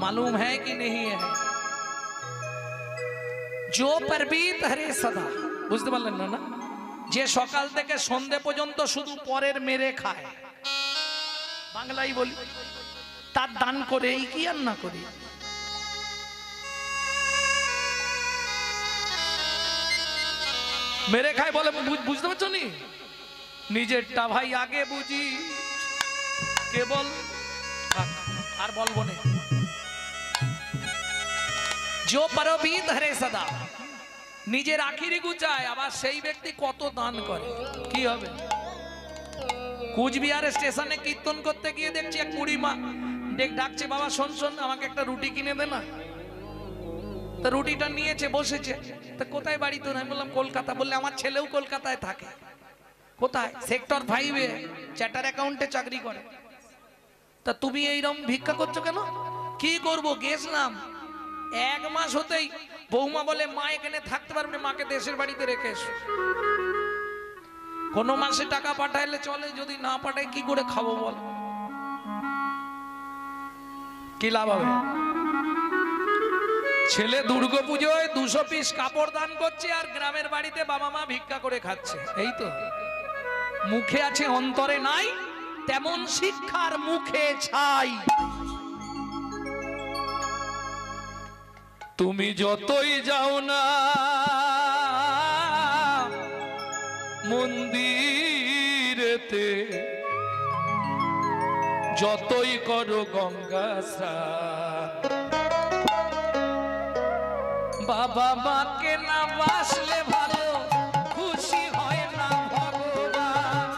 मालूम है कि नहीं है? जो परबीत हरे सदा, বুঝতে পারলেন না? যে সকাল থেকে সন্ধ্যে পর্যন্ত শুধু পরের মেরে খায়, বাংলাই বলি, তার দান করে এই কি আর না করি। মেরে খায় বলে, বুঝতে পারছো নি? নিজেরটা ভাই আগে বুঝি, কেবল আর বলবো না। जो परबीत हरे सदा, নিজের আখিরি গুচায়, আবার সেই ব্যক্তি কত দান করে, কি হবে? কুচবিহার স্টেশনে কীর্তন করতে গিয়ে দেখছি এক বুড়ি মা ডাকছে, বাবা শোন শোন, আমাকে একটা রুটি কিনে দে না। তা রুটিটা নিয়েছে, বসেছে। তা কোথায় বাড়ি তোর? আমি বললাম কলকাতা। বললে আমার ছেলেও কলকাতায় থাকে। কোথায়? সেক্টর 5-এ চ্যাটার অ্যাকাউন্টে চাকরি করে। তা তুমি এইরকম ভিক্ষা করছো কেন? কি করবো, গেছিলাম 1 মাস হতেই বৌমা বলে মা এখানে থাকতে পারবে, মাকে দেশের বাড়িতে রেখে এসো। কোন মাসে টাকা পাঠাইলে চলে, যদি না পাঠাই কি করে খাবো বল? কি লাভ হবে? ছেলে দুর্গাপুজোয় 200 পিস কাপড় দান করছে, আর গ্রামের বাড়িতে বাবা মা ভিক্ষা করে খাচ্ছে। এই তো মুখে আছে অন্তরে নাই, তেমন শিক্ষার মুখে ছাই। তুমি যতই যাও না মন্দিরেতে, যতই করো গঙ্গা স্নান, বাবা মাকে না বাসলে ভালো খুশি হয় না ভগবান।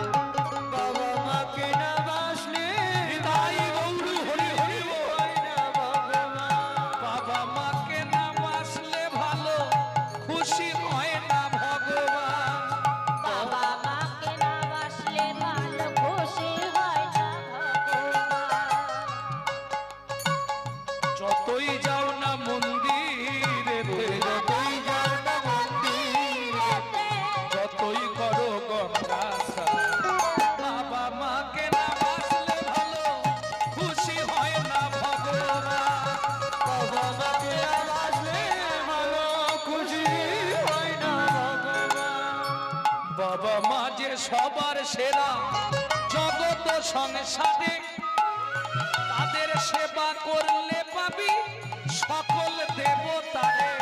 বাবা মাকে না বাসলে তাই গৌর হরি হরি হয় না ভগবান। বাবা মাকে না বাসলে ভালো খুশি হয় না ভগবান। বাবা মাকে না বাসলে ভালো খুশি হয় না ভগবান। যতই যাও না মন্দিরেতে, যতই যাও না মন্দিরেতে, যতই করো গঙ্গা স্নান, বাবা মাকে না বাসলে ভালো খুশি হয় না ভগবান। বাবা মাকে না বাসলে ভালো খুশি হয় না ভগবান। বাবা মা যে সবার সেরা জগত সংসারে, তাদের সেবা করলে পাবি সকল দেবতারে।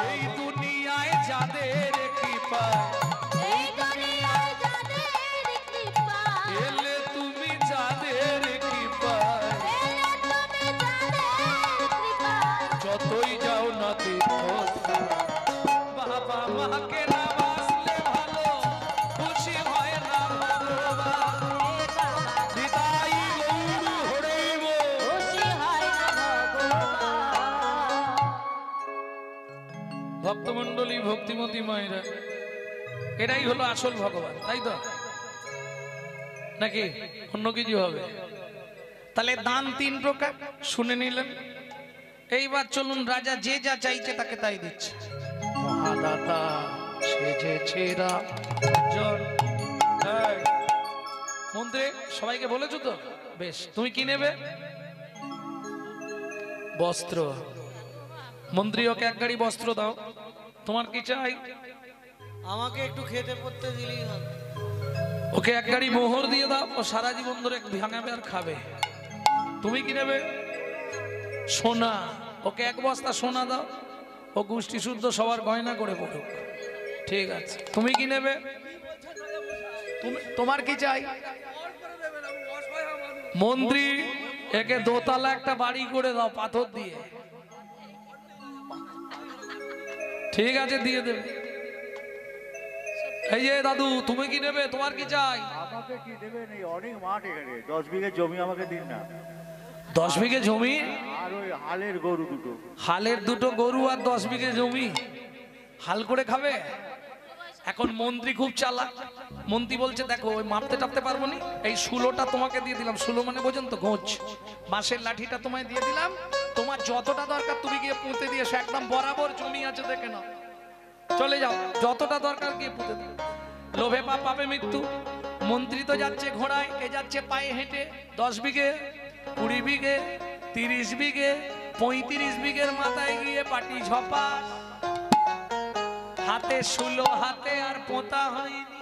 এই দুনিয়ায় যাদের কৃপা, এই দুনিয়ায় যাদের কৃপা, এলে তুমি যাদের কৃপা, এলে তুমি যাদের কৃপা, যতই যাও না তীর্থস্থান, বাবা মাকে না বাসলে ভালো খুশি হয় না ভগবান। নিতাই গৌর হরি বল। খুশি হয় না ভগবান। ভক্তমণ্ডলী, ভক্তিমতী মায়েরা, এটাই হলো আসল ভগবান, তাই তো নাকি অন্য কিছু হবে? তাহলে দান 3 প্রকার শুনে নিলেন। এইবার চলুন, রাজা যে যা চাইছে তাকে তাই দিচ্ছে। মহাদাতা সেজেছে রাজন। এই, মন্ত্রী সবাইকে বলেছো তো? বেশ, তুমি কি নেবে? বস্ত্র। মন্ত্রী ওকে 1 গাড়ি বস্ত্র দাও। তোমার কি চাই? আমাকে একটু খেতে পড়তে দিলেই হবে। ওকে 1 গাড়ি মোহর দিয়ে দাও, ও সারা জীবন ধরে ভাঙাবে আর খাবে। তুমি কি নেবে? সোনা। ওকে 1 বস্তা সোনা দাও, ও গোষ্ঠী শুদ্ধ সবার গয়না করে পড়ুক। ঠিক আছে। তুমি কি নেবে? তোমার কি চাই? মন্ত্রী একে দোতলা একটা বাড়ি করে দাও পাথর দিয়ে। ঠিক আছে, দিয়ে দেবে। এই যে দাদু, তুমি কি নেবে? তোমার কি চাই? আমাকে কি দেবেন? এই অনেক মাঠ এখানে, 10 বিঘে জমি আমাকে দিন না। 10 বিঘে জমি আর ওই হালের গরু দুটো। হালের 2টো গরু আর 10 বিঘে জমি হাল করে খাবে? এখন মন্ত্রী খুব চালাক। মন্ত্রী বলছে দেখো, ওই মাপতে টাপতে পারবো নি, এই শুলোটা তোমাকে দিয়ে দিলাম। শুলো মানে বোঝেন তো, গোঁচ। বাঁশের লাঠিটা তোমায় দিয়ে দিলাম, তোমার যতটা দরকার তুমি গিয়ে পুঁতে দিয়েছো, একদম বরাবর জমি আছে দেখে নাও। চলে যাও, যতটা দরকার গিয়ে পুঁতে দিও। লোভে পাপ পাবে মৃত্যু। মন্ত্রী তো যাচ্ছে ঘোড়ায়, এ যাচ্ছে পায়ে হেঁটে। 10 বিঘে, 20 বিঘে, 30 বিঘে 35 বিঘের মাথায় গিয়ে পাটি ঝপা, হাতে শুলো হাতে আর পোতা হয়নি,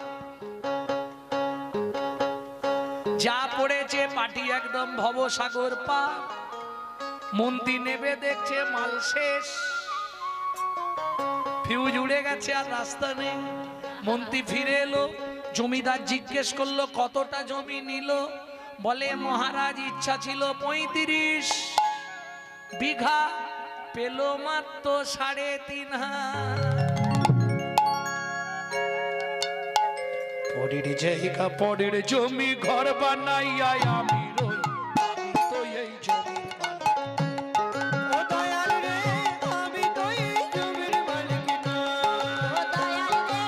যা পড়েছে পাটি একদম ভবসাগর পার। মন্ত্রী নেবে দেখছে মাল শেষ, ফিউজ উড়ে গেছে আর রাস্তা নেই। মন্ত্রী ফিরে এলো, জমিদার জিজ্ঞেস করলো কতটা জমি নিল, বলে মহারাজ ইচ্ছা ছিল 35 বিঘা, পেল মাত্র 3.5 পরের জায়গা পরের জমি ঘর বানাইয়া আমি রই, আমি তো এই জমির মালিক। ও দয়াল রে আমি তো এই জমির মালিক না, ও দয়াল রে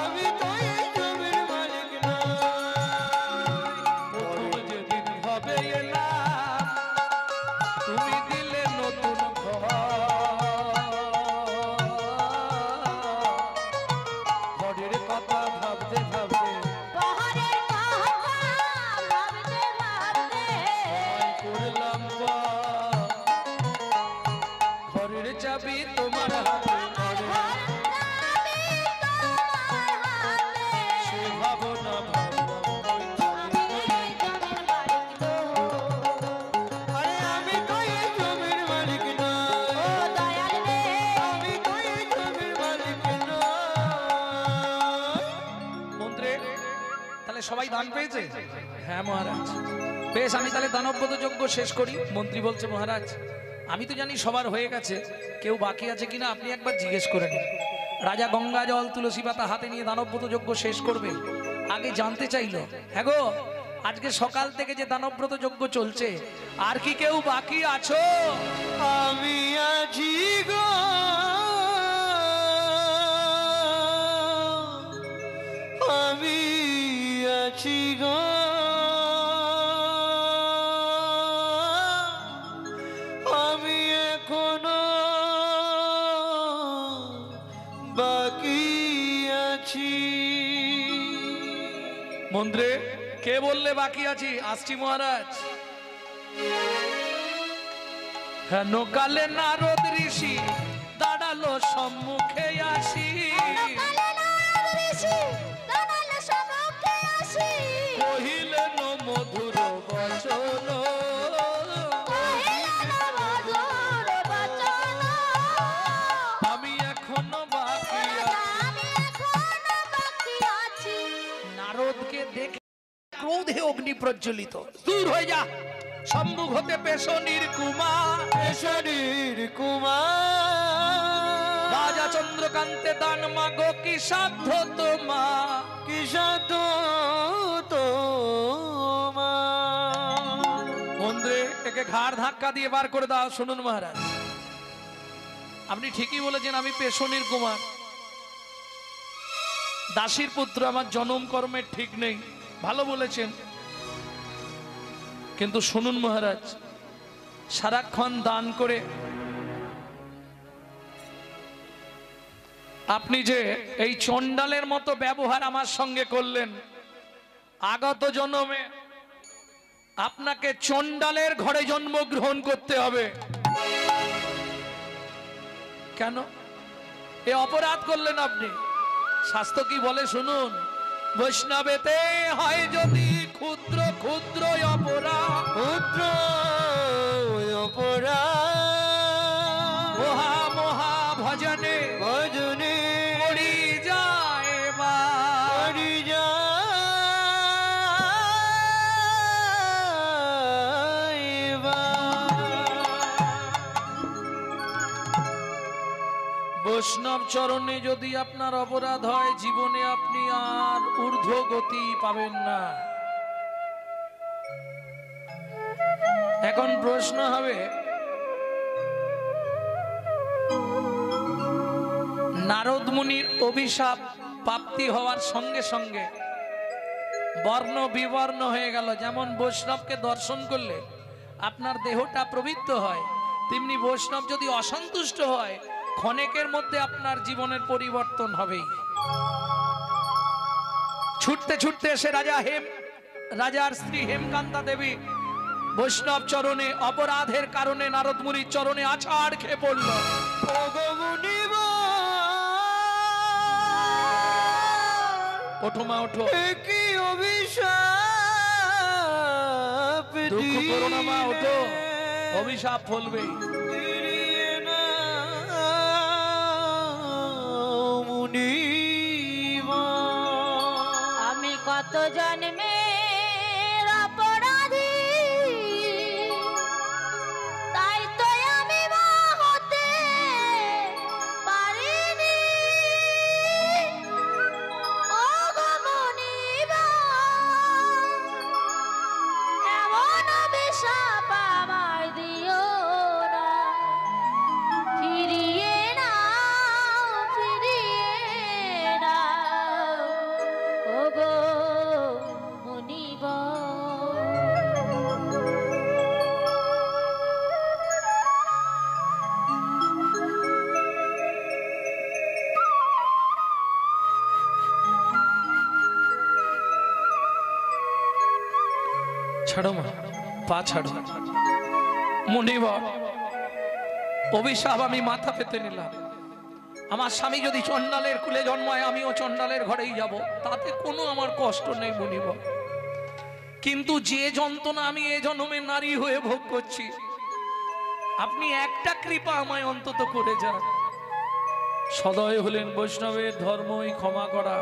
আমি তো এই জমির মালিক না। প্রথম যেদিন হবে এলাম, তুমি দিলে নতুন ঘর, ঘরের কথা ভাবতে ভাবতে বহরের কথা ভাবতে ভাবতে সময় করলাম পর। ঘরের চাবি তোমার হাতে, আমার ঘরে ঘর চাবি তোমার হাতে। সে ভাবনা ভাবলাম ওই আমি এই জমির মালিক গো। আরে আমি তো এই জমির মালিক না, ও দয়াল রে আমি তো এই জমির মালিক না। মন্ত্রে তাহলে সবাই দান পেয়েছে? হ্যাঁ মহারাজ। বেশ, আমি তাহলে দানব্রত যজ্ঞ শেষ করি। মন্ত্রী বলছে মহারাজ আমি তো জানি সবার হয়ে গেছে, কেউ বাকি আছে কিনা আপনি একবার জিজ্ঞেস করে নিন। রাজা গঙ্গা জল তুলসী পাতা হাতে নিয়ে দানব্রত যজ্ঞ শেষ করবে, আগে জানতে চাইলো হ্যাঁ গো আজকে সকাল থেকে যে দানব্রত যজ্ঞ চলছে আর কি কেউ বাকি আছো? আমি আছি গো, আমি আছি গো, আমি এখনো বাকি আছি। মন্ত্রে কে বললে বাকি আছি? আসছি মহারাজ। হেন কালে নারদ ঋষি দাঁড়ালো সম্মুখে আসি, কালে নারদ ঋষি দাঁড়ালো সম্মুখে আসি। কহিলেন মধুর বচন, কহিলেন মধুর বচন, আমি এখনো বাকি আছি। আমি এখনো বাকি আছি। নারদকে দেখে ক্রোধে অগ্নি প্রজ্বলিত, দূর হয়ে যা, সম্মুখ হতে পেশনির কুমার। শরীর কুমার রাজা চন্দ্রকান্তে দান মাগো কি সাধ্য তোমা, কি সাধু তোমার। মন্ত্রে একে ঘাড় ধাক্কা দিয়ে বার করে দাও। শুনুন মহারাজ আপনি ঠিকই বলেছেন আমি পেশনির কুমার, দাসীর পুত্র, আমার জনম কর্মের ঠিক নেই, ভালো বলেছেন। কিন্তু শুনুন মহারাজ সারাক্ষণ দান করে আপনি যে এই চণ্ডালের মতো ব্যবহার আমার সঙ্গে করলেন, আগত জন্মে আপনাকে চণ্ডালের ঘরে জন্মগ্রহণ করতে হবে। কেন এ অপরাধ করলেন আপনি? শাস্ত্র কি বলে শুনুন, বৈষ্ণবেতে হয় যদি ক্ষুদ্র ক্ষুদ্র অপরাধ, পুত্র অপরাধ মহা মহা ভজনে ভজনে করি যায় বা। করি যাইবা। বৈষ্ণব চরণে যদি আপনার অপরাধ হয় জীবনে আপনি আর ঊর্ধ্ব গতি পাবেন না। এখন প্রশ্ন হবে নারদ মুনির অভিশাপ প্রাপ্তি হওয়ার সঙ্গে সঙ্গে বর্ণ বিবর্ণ হয়ে গেল। যেমন বৈষ্ণবকে দর্শন করলে আপনার দেহটা পবিত্র হয়, তেমনি বৈষ্ণব যদি অসন্তুষ্ট হয় ক্ষণেকের মধ্যে আপনার জীবনের পরিবর্তন হবেই। ছুটতে ছুটতে এসে রাজার স্ত্রী হেমকান্তা দেবী বৈষ্ণব চরণে অপরাধের কারণে নারদ মুনির চরণে আছাড় খেয়ে পড়ল। ওগো মুনিব, ওঠো মা ওঠো, এ কি অভিশাপ দুঃখ করো না মা, ওঠো, দিলে? অভিশাপ ফলবে। ফিরিয়ে নাও মুনিব। আমি কত জন্মের অপরাধী, তাই তো আমি মা হতে পারিনি। ও গো মুনিবা, এমন অভিশাপ আমায় দিও না। ফিরিয়ে নাও, ফিরিয়ে নাও, ও গো মুনিবা। ছাড়ো মা, পা ছাড়ো। মুনিবর, অভিশাপ আমি মাথা পেতে নিলাম। আমার স্বামী যদি চণ্ডালের কুলে জন্মায়, আমিও চণ্ডালের ঘরেই যাব, তাতে কোনো আমার কষ্ট নেই মুনিবর। কিন্তু যে যন্ত্রণা আমি এ জন্মে নারী হয়ে ভোগ করছি, আপনি একটা কৃপা আমায় অন্তত করে যান। সদয় হলেন বৈষ্ণবের ধর্মই ক্ষমা করা।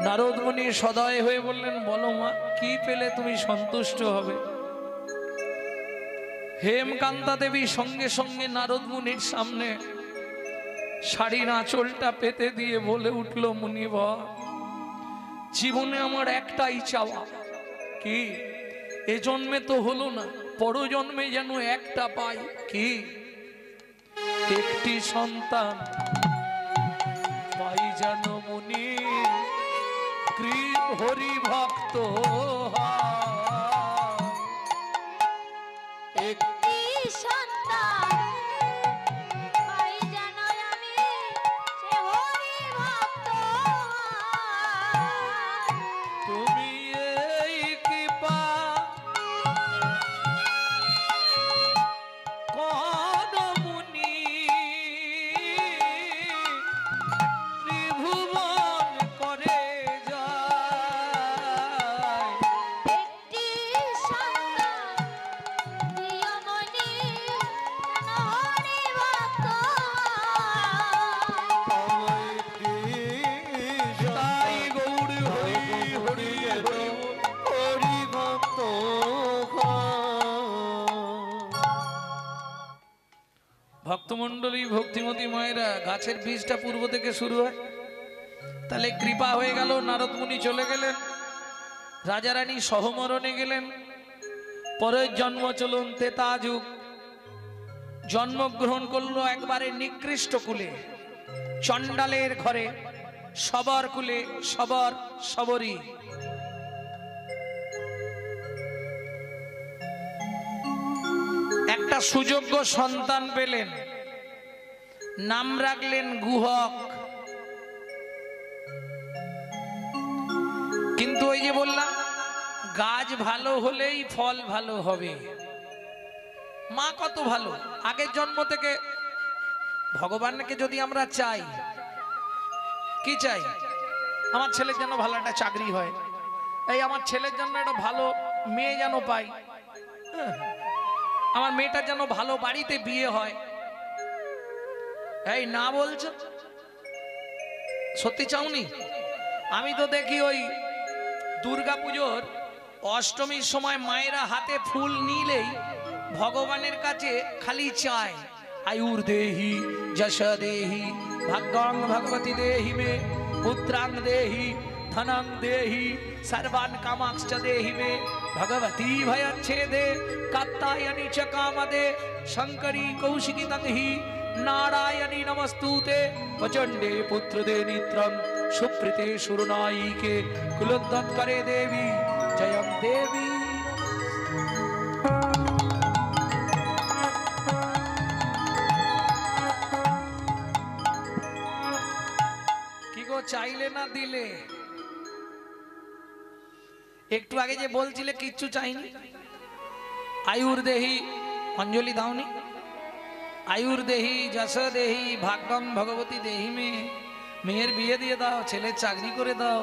নারদ মুনি সদয় হয়ে বললেন, বলো মা, কি পেলে তুমি সন্তুষ্ট হবে? হেমকান্তা দেবী সঙ্গে সঙ্গে নারদ মুনির সামনে শাড়ির আঁচলটা পেতে দিয়ে বলে উঠল, মুনিবর, জীবনে আমার একটাই চাওয়া, কি? এ জন্মে তো হলো না, পরজন্মে যেন একটা পাই। কি? একটি সন্তান পাই যেন মুনি হরি ভক্ত একটি সন্তান পাই যেন আমি, সে হরি ভক্ত। তুমি এই কৃপা কোন মুনি ত্রিভুবন করে যায়। একটি সন্তান দিও মনি, যেন হরি ভক্ত। তাই গৌর হরি হরি হরি হরি ভক্ত ভক্তমণ্ডলী, ভক্তিমতী মায়েরা, গাছের বীজটা পূর্ব থেকে শুরু হয়। তাহলে কৃপা হয়ে গেল, নারদ মুনি চলে গেলেন, রাজা রানী সহমরণে গেলেন। পরের জন্ম চলুন তেতা যুগ, জন্মগ্রহণ করলো একবারে নিকৃষ্ট কুলে, চণ্ডালের ঘরে, সবর কুলে, সবর সবরী। একটা সুযোগ্য সন্তান পেলেন, নাম রাখলেন গুহক। কিন্তু ওই যে বললাম, গাছ ভালো হলেই ফল ভালো হবে। মা কত ভালো, আগের জন্ম থেকে ভগবানকে যদি আমরা চাই, কি চাই? আমার ছেলের জন্য ভালো একটা চাকরি হয়, এই আমার ছেলের জন্য একটা ভালো মেয়ে যেন পাই, আমার মেয়েটার যেন ভালো বাড়িতে বিয়ে হয়। এই না বলছো, সত্যি চাওনি? আমি তো দেখি ওই দুর্গাপুজোর অষ্টমীর সময় মায়েরা হাতে ফুল নিলেই ভগবানের কাছে খালি চায়, আয়ুর দেহি, যশ দেহি, ভাগ্যং ভগবতী দেহি মে, পুত্রাং দেহি, ধনং দেহি, सर्वान् कामांश्च देहि मे, भगवती भयच्छेदे कात्यायनी च कामदे, शंकरी कौशिकी तन्हि, नारायणी नमस्तुते, प्रचंडे पुत्रदे नित्रं, सुप्रीते सुरनायिके, कुलोद्गतकरे देवी, जयं देवी। কি গো, চাইলে না দিলে? একটু আগে যে বলছিলে কিচ্ছু চাইনি, আয়ুর দেহি অঞ্জলি দাওনি, আয়ুর দেহি যশ দেহি ভাগ্যম ভগবতী দেহি মেয়ের বিয়ে দিয়ে দাও, ছেলের চাকরি করে দাও,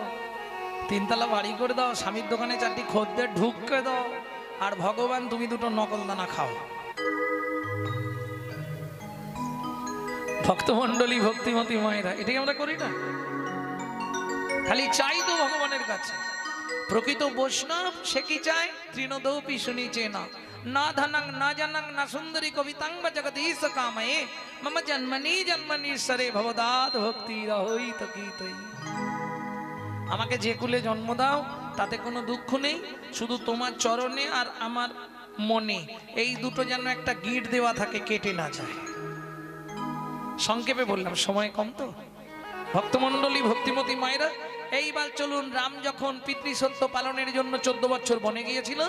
3 তলা বাড়ি করে দাও, স্বামীর দোকানে 4টি খদ্দের ঢুককে দাও, আর ভগবান তুমি 2টো নকল দানা খাও। ভক্তমণ্ডলী ভক্তিমতী মায়েরা, এটাই আমরা করি না? খালি চাই তো ভগবানের কাছে। প্রকৃত বৈষ্ণব সে কি চায়? তৃণদৌপি শুনিছে না, না ধনং না জনং না সুন্দরী কবিতাঙ্গ জগদীশ কাময়ে মম জন্মনি জন্মনি সরে ভবদাত ভক্তি রহিত কীতই। আমাকে যে কুলে জন্ম দাও তাতে কোনো দুঃখ নেই, শুধু তোমার চরণে আর আমার মনে এই দুটো যেন একটা গিট দেওয়া থাকে, কেটে না যায়। সংক্ষেপে বললাম, সময় কম তো। ভক্তমণ্ডলী ভক্তিমতী মায়েরা, এইবার চলুন, রাম যখন পিতৃসত্য পালনের জন্য 14 বছর বনে গিয়েছিল,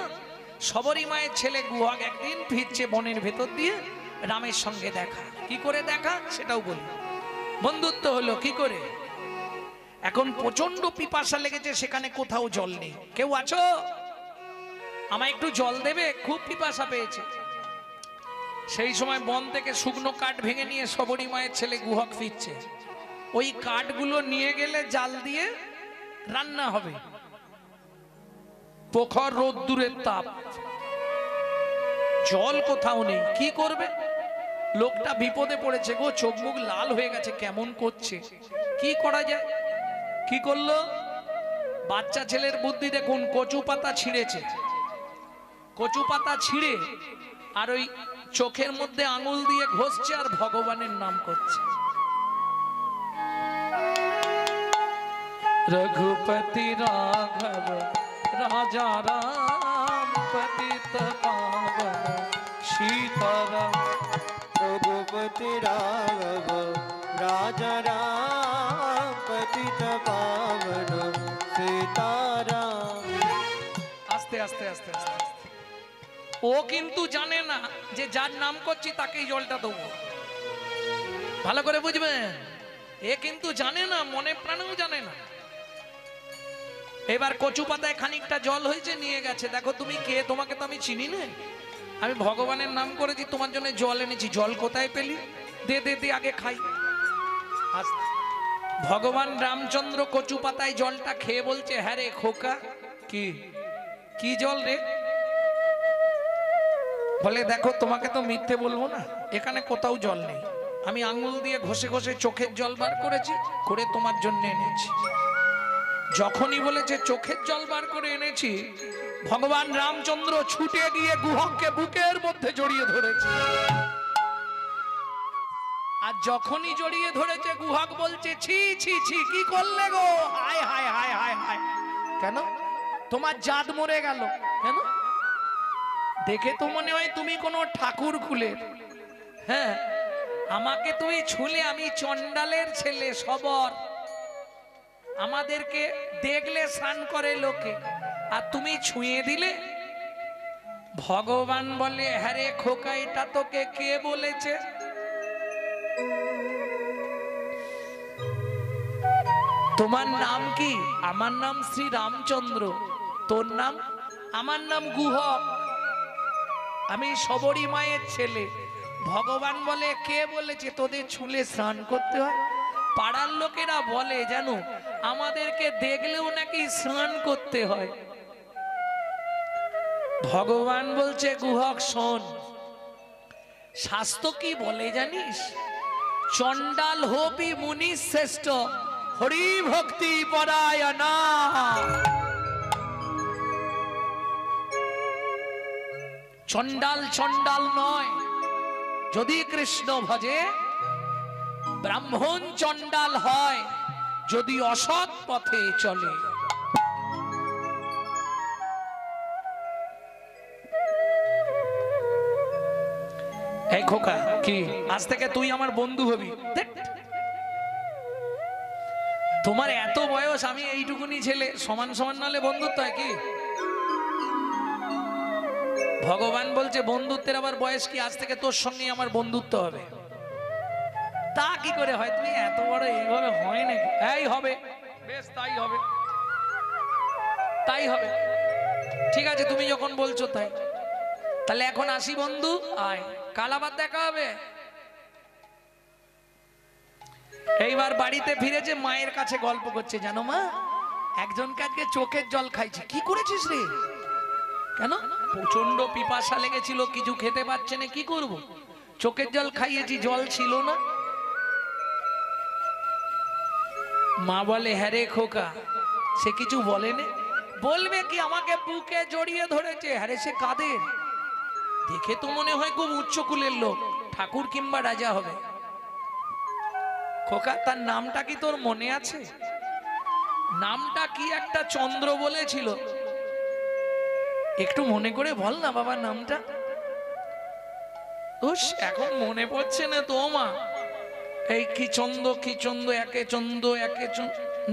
সবরী মায়ের ছেলে গুহক একদিন ফিরছে বনের ভেতর দিয়ে, রামের সঙ্গে দেখা। কি করে দেখা সেটাও বলি। বন্ধুত্ব হলো কি করে? এখন প্রচন্ড পিপাসা লেগেছে, সেখানে কোথাও জল নেই। কেউ আছো? আমায় একটু জল দেবে, খুব পিপাসা পেয়েছে। সেই সময় বন থেকে শুকনো কাঠ ভেঙে নিয়ে সবরী মায়ের ছেলে গুহক ফিরছে। ওই কাঠগুলো নিয়ে গেলে জাল দিয়ে রান্না হবে। প্রখর রোদ্দুরের তাপ, জল কোথাও নেই, কি করবে? লোকটা বিপদে পড়েছে গো, চোখ মুখ লাল হয়ে গেছে, কেমন করছে, কি করা যায়? কি করলো? বাচ্চা ছেলের বুদ্ধি দেখুন, কচু পাতা ছিঁড়েছে, কচু পাতা ছিঁড়ে আর ওই চোখের মধ্যে আঙুল দিয়ে ঘষছে আর ভগবানের নাম করছে। रघुपति राघव राजा राम पतित पावन सीताराम। रघुपति राघव राजा राम पतित पावन सीताराम। আস্তে আস্তে আস্তে আস্তে। ও কিন্তু জানে না যে যার নাম করছি তাকেই জলটা দেবো, ভালো করে বুঝবেন। এ কিন্তু জানে না, মনে প্রাণেও জানে না। এবার কচু পাতায় খানিকটা জল হয়েছে, নিয়ে গেছে। দেখো তুমি কে, তোমাকে তো আমি চিনি না, আমি ভগবানের নাম করেছি, তোমার জন্য জল এনেছি। জল কোথায় পেলি? দে দে দে, আগে খাই। ভগবান রামচন্দ্র কচু পাতায় জলটা খেয়ে বলছে, হ্যাঁ রে খোকা, কি কি জল রে? বলে দেখো তোমাকে তো মিথ্যে বলবো না, এখানে কোথাও জল নেই, আমি আঙুল দিয়ে ঘষে ঘষে চোখের জল বার করেছি, করে তোমার জন্য এনেছি। যখনই বলেছে চোখের জল বার করে এনেছি, ভগবান রামচন্দ্র ছুটে গিয়ে গুহককে বুকের মধ্যে জড়িয়ে ধরেছে। আর যখনই জড়িয়ে ধরেছে, গুহক বলছে, ছি ছি ছি, কি করলে গো? হায় হায় হায় হায় হায়। কেন? তোমার জাত মরে গেল। কেন? দেখে তো মনে হয় তুমি কোনো ঠাকুর কুলের। হ্যাঁ, আমাকে তুমি ছুলে, আমি চন্ডালের ছেলে, সবর, আমাদেরকে দেখলে স্নান করে লোকে, আর তুমি ছুঁয়ে দিলে। ভগবান বলে, হ্যাঁ রে খোকা, এটা তোকে কে বলেছে? তোমার নাম কি? আমার নাম শ্রী রামচন্দ্র। তোর নাম? আমার নাম গুহক, আমি সবরী মায়ের ছেলে। ভগবান বলে, কে বলেছে তোদের ছুলে স্নান করতে হয়? পাড়ার লোকেরা বলে জানো, আমাদেরকে দেখলেও নাকি স্নান করতে হয়। ভগবান বলছে, গুহক শোন, শাস্ত্র কি বলে জানিস? চন্ডাল হোপি মুনি শ্রেষ্ঠ, হরি ভক্তি পরায়ণা। চন্ডাল চন্ডাল নয়, যদি কৃষ্ণ ভজে। ব্রাহ্মণ চন্ডাল হয় যদি অসৎ পথে চলে। এই খোকা, কি আজ থেকে তুই আমার বন্ধু হবি? তোমার এত বয়স, আমি এইটুকুনি ছেলে, সমান সমান নালে বন্ধুত্ব হয় কি? ভগবান বলছে, বন্ধুত্বের আবার বয়স কি? আজ থেকে তোর সঙ্গে আমার বন্ধুত্ব হবে। তা কি করে হয়? তুমি এত বড়, এইভাবে হয় নাকি? এই হবে, বেশ তাই হবে, তাই হবে। ঠিক আছে তুমি যখন বলছো তাই, তাহলে এখন আসি বন্ধু, আয় কাল আবার দেখা হবে। এইবার বাড়িতে ফিরেছে, মায়ের কাছে গল্প করছে, জানো মা একজনকে আজকে চোখের জল খাইছে। কি করেছিস রে? কেন? প্রচন্ড পিপাসা লেগেছিল, কিছু খেতে পারছে না, কি করব, চোখের জল খাইয়েছি, জল ছিল না। মা বলে হ্যাঁ রে খোকা, সে কিছু বলেনি, বলবে কি, আমাকে বুকে জড়িয়ে ধরেছে। হ্যাঁ রে, সে কাদের? দেখে তো মনে হয় খুব উচ্চ কুলের লোক, ঠাকুর কিংবা রাজা হবে। খোকা তার নামটা কি তোর মনে আছে? নামটা কি একটা চন্দ্র বলেছিল, একটু মনে করে বল না বাবা নামটা। এখন মনে পড়ছে না তো মা। এই কি চন্দ্র, কি চন্দ্র, একে চন্দ্র, একে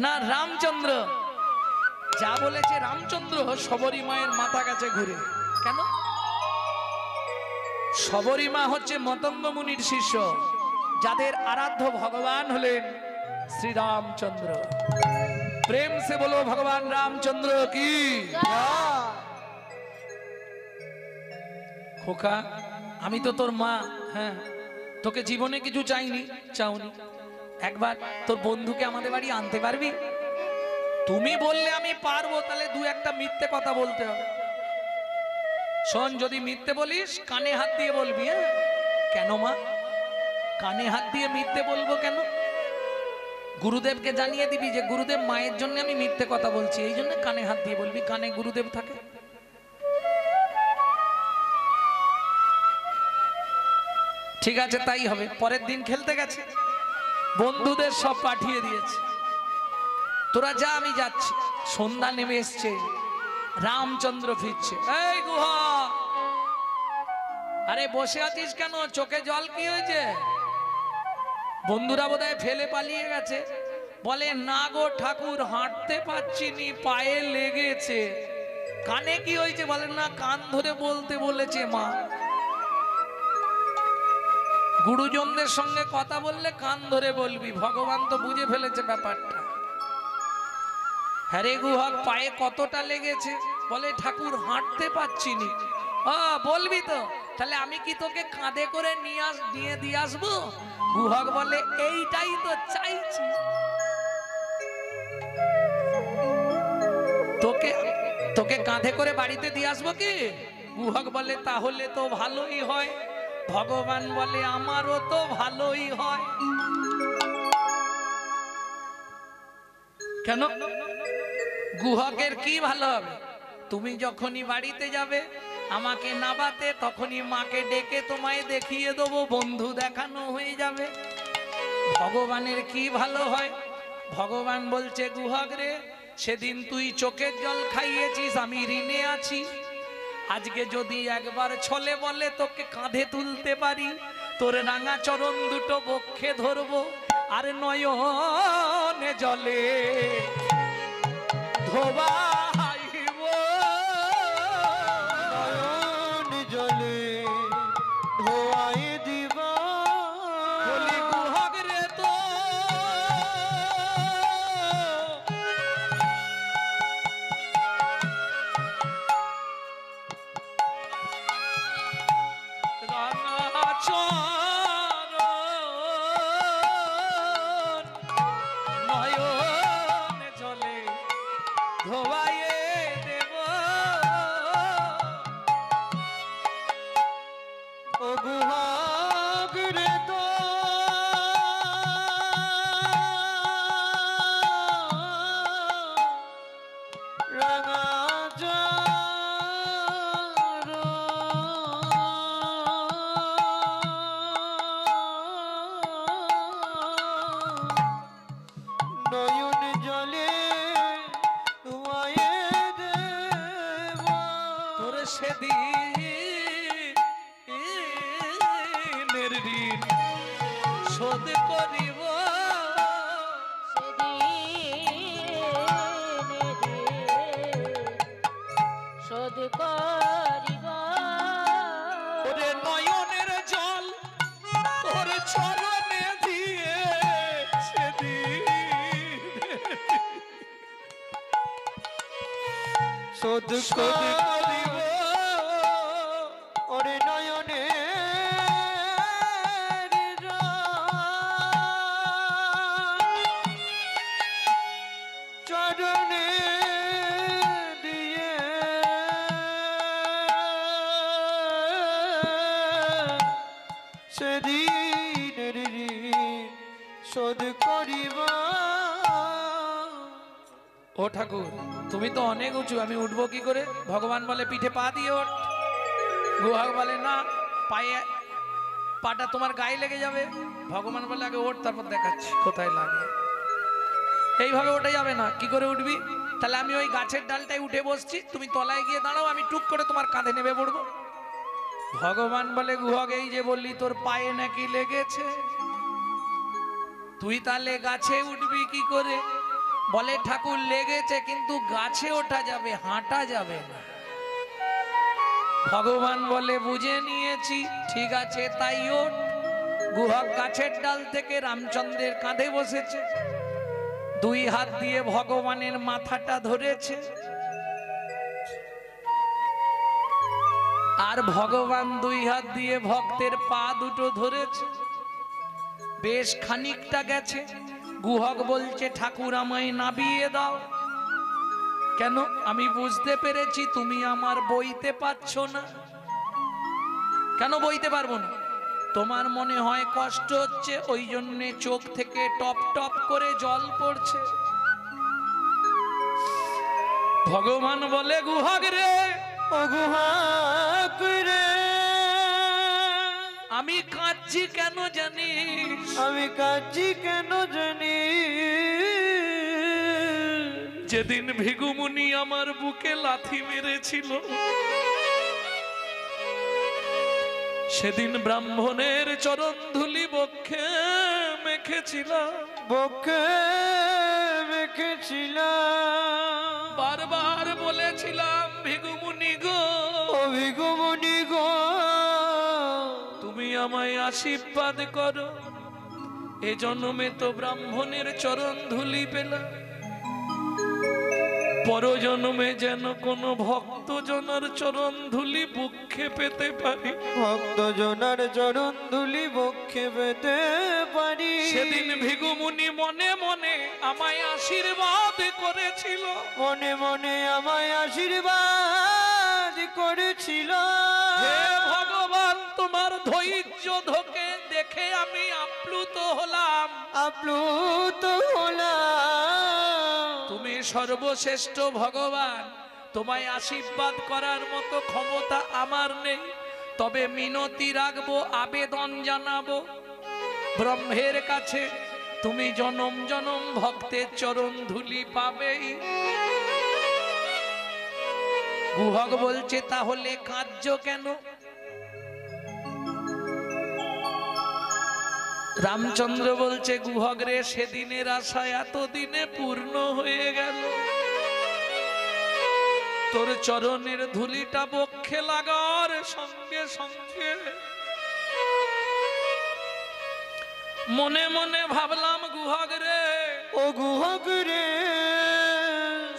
না রামচন্দ্র। যা বলেছে রামচন্দ্র শবরী মায়ের মাথা কাছে ঘুরে। কেন? শবরী মা হচ্ছে মতঙ্গ মুনির শিষ্য, যাদের আরাধ্য ভগবান হলেন শ্রীরামচন্দ্র। প্রেম সে বলো ভগবান রামচন্দ্র কি। খোকা আমি তো তোর মা, হ্যাঁ তোকে জীবনে কিছু চাইনি, চাওনি, একবার তোর বন্ধুকে আমাদের বাড়ি আনতে পারবি? তুমি বললে আমি পারবো, তাহলে দু একটা মিথ্যে কথা বলতে হবে। শোন, যদি মিথ্যে বলিস কানে হাত দিয়ে বলবি। হ্যাঁ কেন মা? কানে হাত দিয়ে মিথ্যে বলবো কেন? গুরুদেবকে জানিয়ে দিবি যে গুরুদেব মায়ের জন্য আমি মিথ্যে কথা বলছি, এই জন্য কানে হাত দিয়ে বলবি, কানে গুরুদেব থাকে। ঠিক আছে তাই হবে। পরের দিন খেলতে গেছে, বন্ধুদের সব পাঠিয়ে দিয়েছে, তোরা যা আমি যাচ্ছি। সন্ধ্যা নেমে এসছে, রামচন্দ্র ফিরছে। এই গুহা, আরে বসে আছিস কেন? চোখে জল কি হয়েছে? বন্ধুরা বোধহয় ফেলে পালিয়ে গেছে। বলে না গো ঠাকুর, হাঁটতে পারছি নি, পায়ে লেগেছে। কানে কি হয়েছে? বলেন না কান ধরে বলতে বলেছে মা। গুরুজনদের সঙ্গে কথা বললে কান ধরে বলবি, ভগবান তো বুঝে ফেলেছে ব্যাপারটা। হ্যাঁ রে গুহক, পায়ে কতটা লেগেছে? বলে ঠাকুর হাঁটতে পারছি নি। বলবি তো, তাহলে আমি কি তোকে কাঁধে করে নিয়ে দিয়ে আসবো? গুহক বলে এইটাই তো চাইছি, তোকে কাঁধে করে বাড়িতে দিয়ে আসবো কি? গুহক বলে তাহলে তো ভালোই হয়। ভগবান বলে আমারও তো ভালোই হয়। কেন? গুহকের কি ভালো হবে? তুমি যখনই বাড়িতে যাবে আমাকে নাবাতে, তখনই মাকে ডেকে তোমায় দেখিয়ে দেবো, বন্ধু দেখানো হয়ে যাবে। ভগবানের কি ভালো হয়? ভগবান বলছে গুহক রে, সেদিন তুই চোখের জল খাইয়েছিস, আমি ঋণে আছি। আজকে যদি একবার ছলে বলে তোকে কাঁধে তুলতে পারি, তোর রাঙা চরণ দুটো বক্ষে ধরবো, আর নয়নে জলে ধোবাইব, নয়ন জলে ধোয়াই দিব। বলি গুহক রে তো রাঙা চরণ নয়ন জলে ধোবাইয়ে দেব। ও গুহক রে তো রাঙা নয়ন জলে ধোয়াইয়ে দেব। তোর সেদিনের ঋণ শোধ করিব। শোধ করিব। ওরে নয়নের জল তোর চরণে দিয়ে সেদিন শোধ করিব ওরে নয়নে চরণে দিয়ে সেদিনের ঋণ শোধ করিব। ও ঠাকুর, তুমি তো অনেক উঁচু, আমি উঠবো কি করে? ভগবান বলে পিঠে পা দিয়ে ওঠ। গুহা বলে না, পায়ে পাটা তোমার গায়ে লেগে যাবে। ভগবান বলে আগে ওঠ, তারপর দেখাচ্ছি কোথায় লাগে। এইভাবে ওঠে যাবে না, কি করে উঠবি? তাহলে আমি ওই গাছের ডালটায় উঠে বসছি, তুমি তলায় গিয়ে দাঁড়াও, আমি টুক করে তোমার কাঁধে নেমে পড়বো। ভগবান বলে গুহক, এই যে বললি তোর পায়ে নাকি লেগেছে, তুই তাহলে গাছে উঠবি কি করে? বলে ঠাকুর লেগেছে, কিন্তু গাছে ওঠা যাবে, হাঁটা যাবে না। ভগবান বলে বুঝে নিয়েছি, ঠিক আছে তাই ওঠ। গুহক গাছের ডাল থেকে রামচন্দ্রের কাঁধে বসেছে, দুই হাত দিয়ে ভগবানের মাথাটা ধরেছে, আর ভগবান দুই হাত দিয়ে ভক্তের পা দুটো ধরেছে। বেশ খানিকটা গেছে, গুহক বলছে ঠাকুর আমায় নাবিয়ে দাও। কেন? আমি বুঝতে পেরেছি তুমি আমার বইতে পারছ না। কেন বইতে পারবো না? তোমার মনে হয় কষ্ট হচ্ছে, ওই জন্যে চোখ থেকে টপ টপ করে জল পড়ছে। ভগবান বলে গুহক রে, ও গুহক রে, আমি কাঁদছি কেন জানিস? আমি কাঁদছি কেন জানি? যেদিন ভিগুমুনি আমার বুকে লাথি মেরেছিল, সেদিন ব্রাহ্মণের চরণ ধুলি বক্ষে মেখেছিলাম, বক্ষে মেখেছিলাম। বারবার বলেছিলাম ভিগুমুনি গো, ও ভিগুমুনি গো, তুমি আমায় আশীর্বাদ করো। এ জন্মে তো ব্রাহ্মণের চরণ ধুলি পেলাম, পরজন্মে যেন কোন ভক্ত জনার চরণ ধুলি বুকে পেতে পারি। ভক্ত জনার চরণ ধুলি বক্ষে পেতে পারি। সেদিন ভিগুমুনি মনে মনে আমায় আশীর্বাদ করেছিল, মনে মনে আমায় আশীর্বাদ করেছিল। হে ভগবান, তোমার ধৈর্য ধোকে দেখে আমি আপ্লুত হলাম। আপ্লুত হলাম। তুমি সর্বশ্রেষ্ঠ ভগবান, তোমায় আশীর্বাদ করার মতো ক্ষমতা আমার নেই, তবে মিনতি রাখবো, আবেদন জানাবো ব্রহ্মের কাছে, তুমি জনম জনম ভক্তের চরণ ধুলি পাবেই। গুহক বলছে তাহলে কার্য কেন? রামচন্দ্র বলছে গুহক রে, সেদিনের আশা এতদিনে পূর্ণ হয়ে গেল। তোর চরণের ধুলিটা বক্ষে লাগার সঙ্গে সঙ্গে মনে মনে ভাবলাম গুহক রে, ও গুহক রে,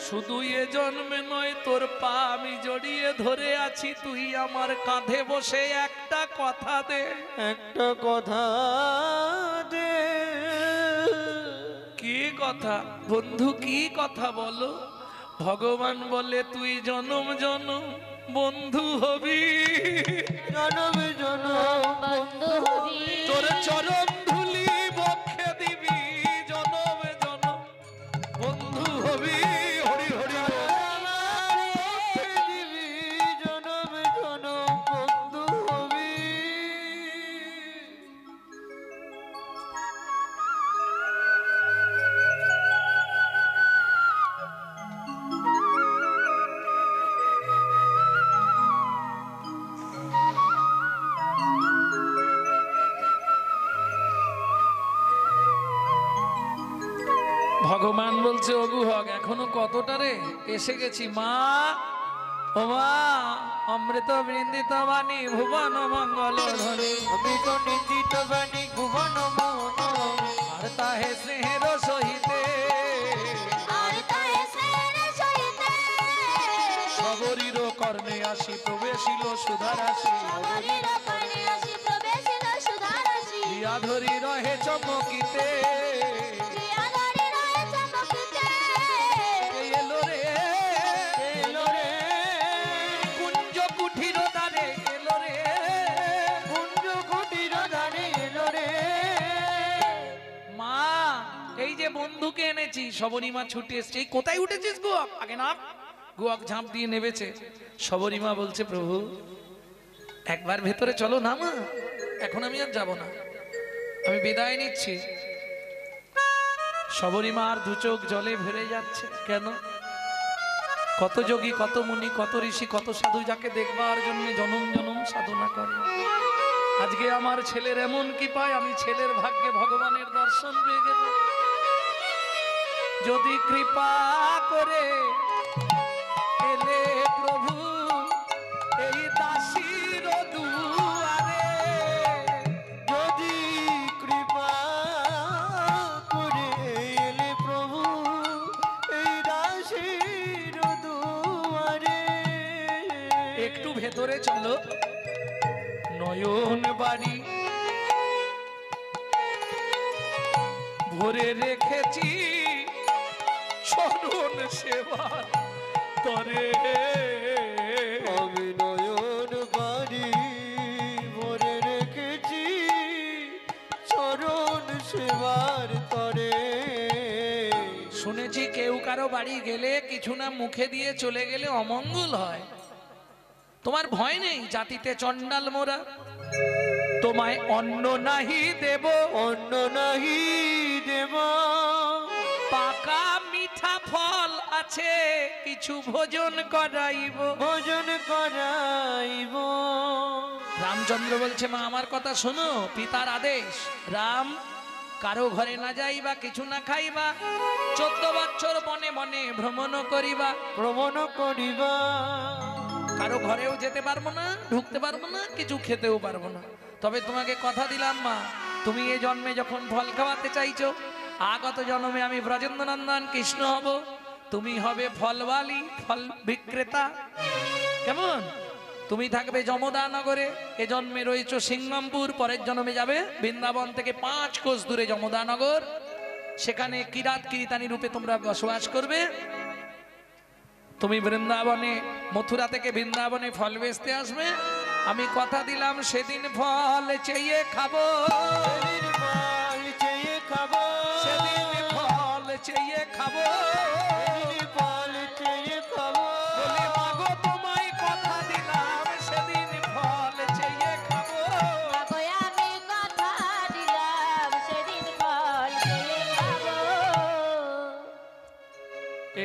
শুধু এ জন্মে নয়, তোর পা আমি জড়িয়ে ধরে আছি, তুই আমার কাঁধে বসে একটা কথা দে। একটা কথা দে। কি কথা বন্ধু, কি কথা বলো? ভগবান বলে তুই জনম জনম বন্ধু হবি, জনম জনম বন্ধু হবি, তোর চরণ ধুলি বক্ষে দিবি, জনম জনম বন্ধু হবি। হরি হরি বল। দিবি, জনম জনম বন্ধু হবি। ভগবান বলছে ও গুহক, এখনো কতটা রে? এসে গেছি মা। ও মা, অমৃত বৃন্দিত বাণী ভুবন মঙ্গল ধ্বনি, আমি তো নিন্দিত বাণী ভুবন মোহন, আর তাহে স্নেহের সহিতে আর তাহে স্নেহের সহিতে সবর আসি প্রবেশিল সুধারাশি সবরীর পানে আসি প্রবেশিল সুধারাশি দিয়া ধরি রহে চমকিতে প্রিয়া ধরি রয়ে চমকিতে এলো রে এলো রে কুঞ্জ কুঠির দ্বারে এলো রে কুঞ্জ কুটির ধারে এলো রে মা এই যে বন্ধুকে এনেছি সবরীমা ছুটে এসছে এই কোথায় উঠেছিস গোয়াক আগে না গোয়াক ঝাঁপ দিয়ে নেমেছে সবরীমা বলছে প্রভু একবার ভেতরে চলো না মা এখন আমি আর যাব না আমি বিদায় নিচ্ছি সবরীমা আর দু চোখ জলে ভরে যাচ্ছে কেন কত যোগী কত মুনি কত ঋষি কত সাধু যাকে দেখবার জন্য জনম জনম সাধনা করে আজকে আমার ছেলের এমন কি পায় আমি ছেলের ভাগ্যে ভগবানের দর্শন পেয়ে গেল যদি কৃপা করে এলে প্রভু এই দাসীর দুয়ারে যদি কৃপা করে এলে প্রভু এই দাসীর দুয়ারে একটু ভেতরে চলো নয়ন বাড়ি ভরে রেখেছি চরণ সেবা তরে আমি নয়ন বাড়ি ভরে রেখেছি চরণ সেবার তরে শুনেছি কেউ কারো বাড়ি গেলে কিছু না মুখে দিয়ে চলে গেলে অমঙ্গল হয় তোমার ভয় নেই জাতিতে চণ্ডাল মোরা তোমায় অন্ন নাহি দেব অন্য নাহি দেব পাকা মিঠা ফল আছে কিছু ভোজন করাইব ভোজন করাইব রামচন্দ্র বলছে মা আমার কথা শোনো পিতার আদেশ রাম কারো ঘরে না যাইবা কিছু না খাইবা 14 বছর বনে বনে ভ্রমণ করিবা ভ্রমণ করিবা কারো ঘরেও যেতে পারবো না ঢুকতে পারবো না কিছু খেতেও পারবো না তবে তোমাকে কথা দিলাম মা তুমি এই জন্মে যখন ফল খাওয়াতে চাইছো আগত জন্মে আমি ব্রজেন্দ্রনন্দন কৃষ্ণ হব তুমি হবে ফলওয়ালি ফল বিক্রেতা কেমন তুমি থাকবে যমদা নগরে এ জন্মে রয়েছো সিংহামপুর পরের জন্মে যাবে বৃন্দাবন থেকে 5 কোষ দূরে যমদা নগর সেখানে কিরাত কিরিতানি রূপে তোমরা বসবাস করবে তুমি বৃন্দাবনে মথুরা থেকে বৃন্দাবনে ফল বেচতে আসবে আমি কথা দিলাম সেদিন ফল চেয়ে খাবো সেদিন ফল চেয়ে খাবো সেদিন ফল চেয়ে খাবো সেদিন ফল চেয়ে খাবো বলে মাগো তোমায় কথা দিলাম সেদিন ফল চেয়ে খাবো মাগো আমি কথা দিলাম সেদিন ফল পেয়ে খাবো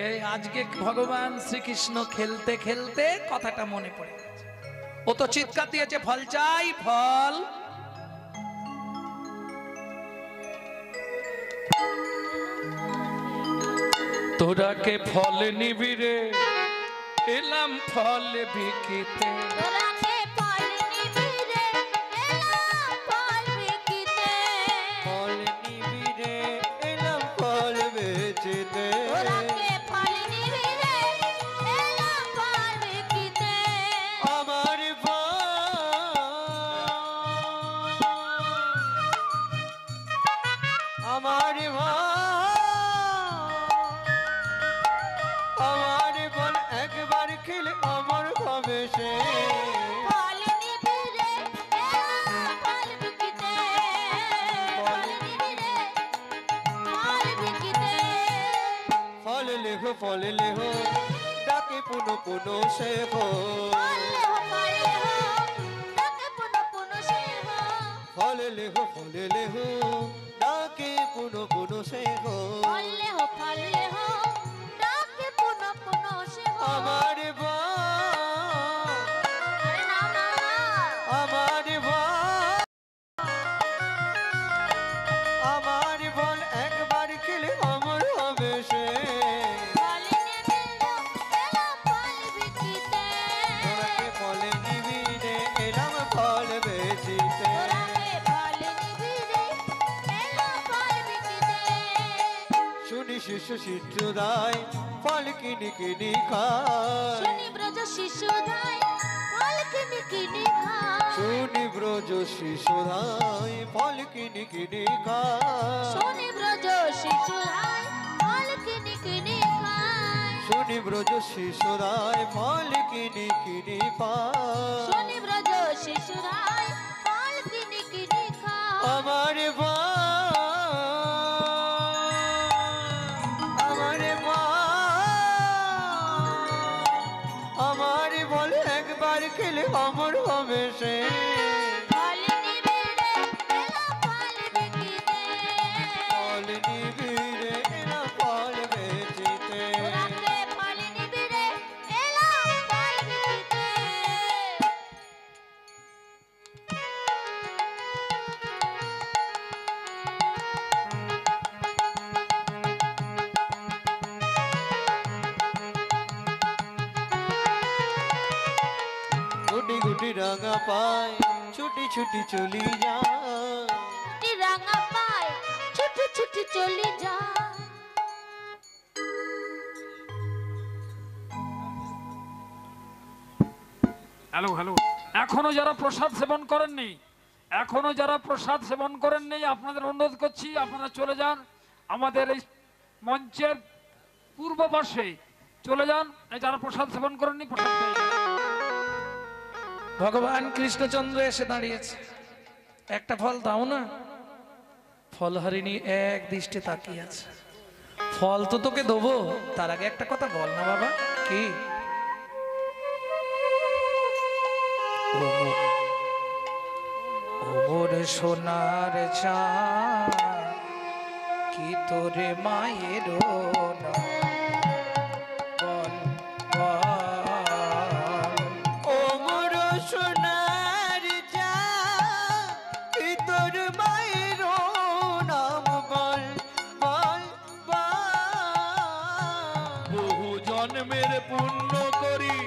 এই আজকে ভগবান শ্রীকৃষ্ণ খেলতে খেলতে কথাটা মনে পড়ে গেছে ও তো চিৎকার দিয়েছে ফল চাই ফল তোরা কে ফল নিবি রে এলাম ফল বিকিতে তোরাকে ফল নিবি রে এলাম ফল বিকিতে ফল নিবি রে এলাম ফল বেচেতে তোরাকে ফল নিবি রে এলাম ফল বিকিতে আমার আমার আমার বল একবার খেলে অমর হবে সে ফল নিবি রে এলাম ফল বিকিতে ফল নিবি রে ফল বিকিতে ফল লেহো ডাকে পুনো পুনো সে হো ফল লেহো ডাকে পুনো পুনো সে হো আমার আমার বল একবার খেলে অমর হবে সে তোরাকে ফল নিবি রে এলাম ফল বেচিতে শুনি শিশু সিদ্ধুদায় ফল কিনি কিনি খায় শিশু ধায় কিনে খায় শুনি ব্রজ শিশুরাই ফল কিনি কিনি খায় শনি ব্রজ শিশুরাই ফল কিনে কিনে খায় শুনি ব্রজ শিশুরাই ফল কিনি কিনি পায় শনি ব্রজ শিশুরাই ফল কিনে কিনে খায় আমার আমার বলে একবার খেলে অমর হবে সে ফল নিবিড়ে এলা ফল বিকিতে ফল নিবিড়ে এলা ফল বেচিতে ওরাতে ফল নিবিড়ে এলা ফল বিকিতে গুটি গুটি রাঙা পায় ছুটি ছুটি চলি যায় টি রাঙা পায় ছুটি ছুটি চলে যায় হ্যালো হ্যালো এখনো যারা প্রসাদ সেবন করেননি আপনাদের অনুরোধ করছি আপনারা চলে যান আমাদের এই মঞ্চের পূর্ব পাশে চলে যান যারা প্রসাদ সেবন করেননি প্রসাদ পেয়ে যান। ভগবান কৃষ্ণচন্দ্র এসে দাঁড়িয়েছে, একটা ফল দাও না। ফলহারিণী এক দৃষ্টে তাকিয়ে আছে। ফল তো তোকে দেবো, তার আগে একটা কথা বল না বাবা। কি? ওমর সোনার চাঁদ কি তোরে মায়ের না বল বল। ওমর সোনার চাঁদ তোর মায়ের নাম বল বল বল বহু জন্মের পুণ্য করি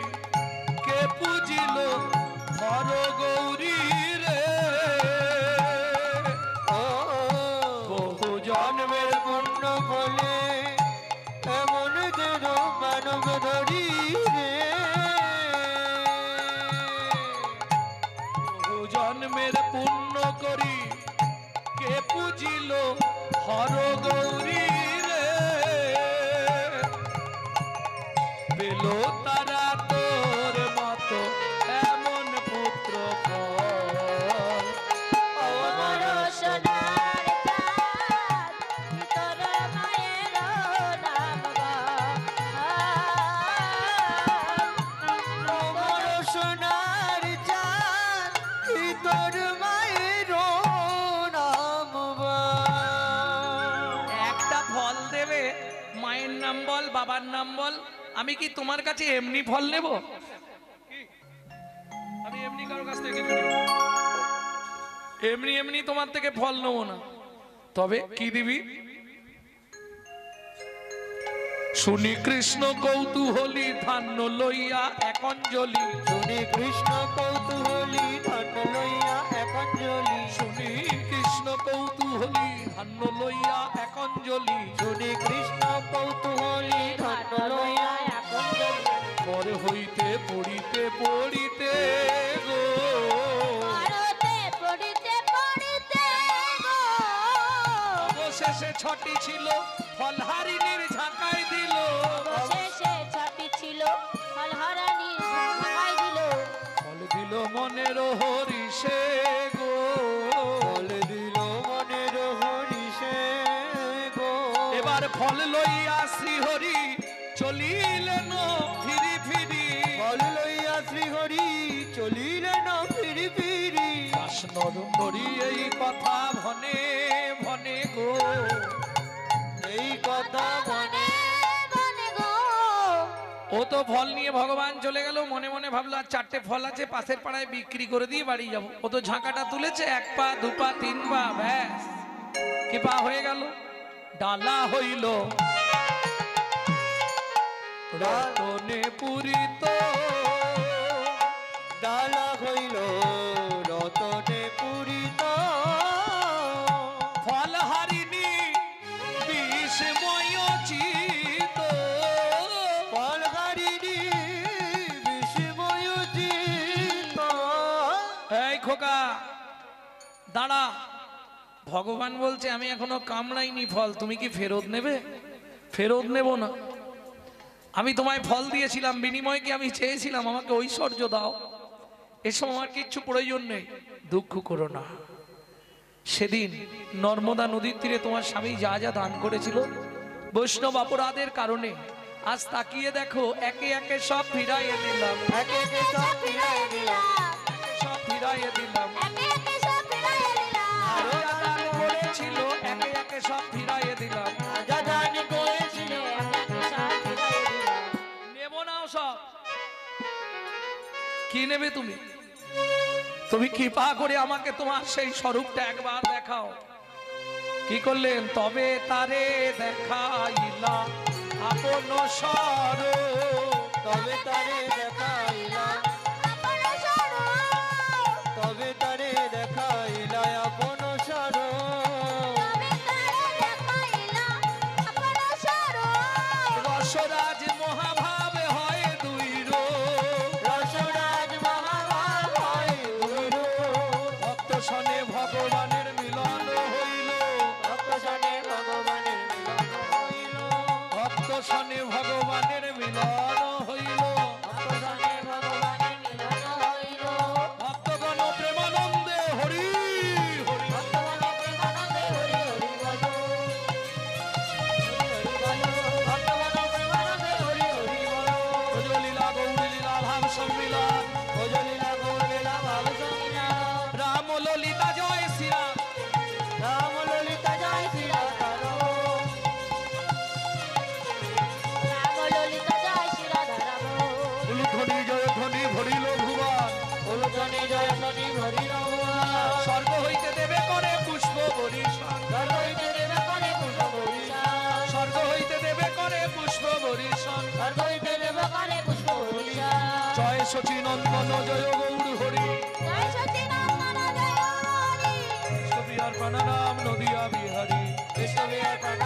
কে পুজিল হর গৌরী রে। ও বহু জন্মের পুণ্য ফলে এমন যেন মানব ধরি রে বহু জন্মের পুণ্য করি কে পুজিল হর গৌরী রে। পেল তারা তোর মতো এমন পুত্র ফল। ওমর সোনার চাঁদ তোর মায়ের নাম ওমর সোনার চাঁদ তোর মায়ের নাম বল একটা ফল দেবে, মায়ের নাম বল, বাবার নাম বল। আমি কি তোমার কাছে এমনি ফল নেব? আমি এমনি কারোর কাছ থেকে কিছু নেব না। এমনি এমনি তোমার থেকে ফল নেবো না। তবে কি দিবি? শুনি কৃষ্ণ কৌতূহলী ধান্য লইয়া এক অঞ্জলি। শুনি কৃষ্ণ কৌতূহলী ধন লইয়া এক অঞ্জলি শুনি কৃষ্ণ কৌতূহলী ধান্য লইয়া এক অঞ্জলি। শুনি কৃষ্ণ কৌতূহলী ধন লইয়া এখন পর হইতে পড়িতে পড়িতে গো ভারতে পড়িতে পড়িতে গো অবশেষে ছটি ছিল ফলহারিণীর ঝাঁকাই দিল। অবশেষে ছাতি ছিল ফলহারানির ঝাঁকাই দিল ফল দিল মনের হরিষে গো। ফল দিল মনের হরিষে গো এবার ফল লইয়া শ্রীহরি চলিলেন ফিরি ফিরি। ফল লইয়া শ্রীহরি চলিলেন ফিরি ফিরি দাস নরহরি এই কথা ভনে ভনে গো। এই কথা মনে মনে গো ও তো ফল নিয়ে ভগবান চলে গেল, মনে মনে ভাবলো আর চারটে ফল আছে পাশের পাড়ায় বিক্রি করে দিয়ে বাড়ি যাবো। ও তো ঝাঁকাটা তুলেছে, এক পা দু পা তিন পা, ব্যাস কি পা হয়ে গেল। ডালা হইল রতনে পুরিত। ডালা হইল রতনে পুরিত ফলহারিণী বিস্ময় চিত। ফলহারিণী বিস্ময় চিত এই খোকা দাঁড়া, ভগবান বলছে আমি এখনো কামড়াইনি ফল, তুমি কি ফেরত নেবে? ফেরত নেব না। আমি তোমায় ফল দিয়েছিলাম, বিনিময়ে কি আমি চেয়েছিলাম আমাকে ঐশ্বর্য দাও? এসব আমার কিচ্ছু প্রয়োজন নেই, দুঃখ করো না। সেদিন নর্মদা নদীর তীরে তোমার স্বামী যা যা দান করেছিল বৈষ্ণব অপরাধের কারণে আজ তাকিয়ে দেখো একে একে সব ফিরাইয়ে দিলাম, একে একে সব ফিরাই দিলাম, সব ফিরাইয়ে দিলাম। একে একে সব ফিরাইয়া দিলাম। আরো যা দান করেছিল একে একে সব ফিরাইয়ে দিলাম। যা দান করেছিল একে একে সব ফিরাইয়া দিলাম। নেব নাও সব। কি নেবে তুমি? তুমি কৃপা করে আমাকে তোমার সেই স্বরূপটা একবার দেখাও। কি করলেন? তবে তারে দেখাইলা আপন স্বরূপ, তবে তারে দেখাইলাম, আপন স্বরূপ, তবে তারে দেখাইলা আপন স্বরূপ। তবে তারে দেখাইলাম আপন স্বরূপ। রসরাজ মহাভাব হয় দুই রূপ, রসরাজ মহাভাব হয় দুই রূপ। ভক্ত সনে ভগবানের মিলন হইল, ভক্ত সনে ভগবানের মিলন হইল, ভক্ত সনে ভগবানের মিলন হইল। ভক্ত সনে ভগবানের মিলন হইল। ভক্তগণ প্রেমানন্দে হরি হরি। ভক্তগণ প্রেমানন্দে হরি হরি বলো, হরি হরি বলো। ভক্তগণ প্রেমানন্দে হরি হরি বলো। ভজলীলা গৌরলীলা ভাব সম্মিলন, ভজলীলা গৌরলীলা ভাব সম্মিলন। রাম ললিতা জয় শ্রীরাম। রাম ললিতা জয় শ্রী রাধারো। রাম ললিতা জয় শ্রী রাধারাম। উলুধ্বনি জয় ধ্বনি ভরিল ভুবন, উলুধ্বনি জয় ধ্বনি ভরিল ভুবন। স্বর্গ হইতে দেবে করে পুষ্প বরিশন, স্বর্গ হইতে দেবে করে পুষ্প বরিশান। স্বর্গ হইতে দেবে করে পুষ্প বরিশন। স্বর্গ হইতে দেবে করে পুষ্প বরিশান। জয় শচী নন্দন জয় গৌর হরি, জয় সচিনন্দন জয় হরি। বিহার প্রাণারাম নদিয়া বিহারী। বিশ্ববিহার প্রাণ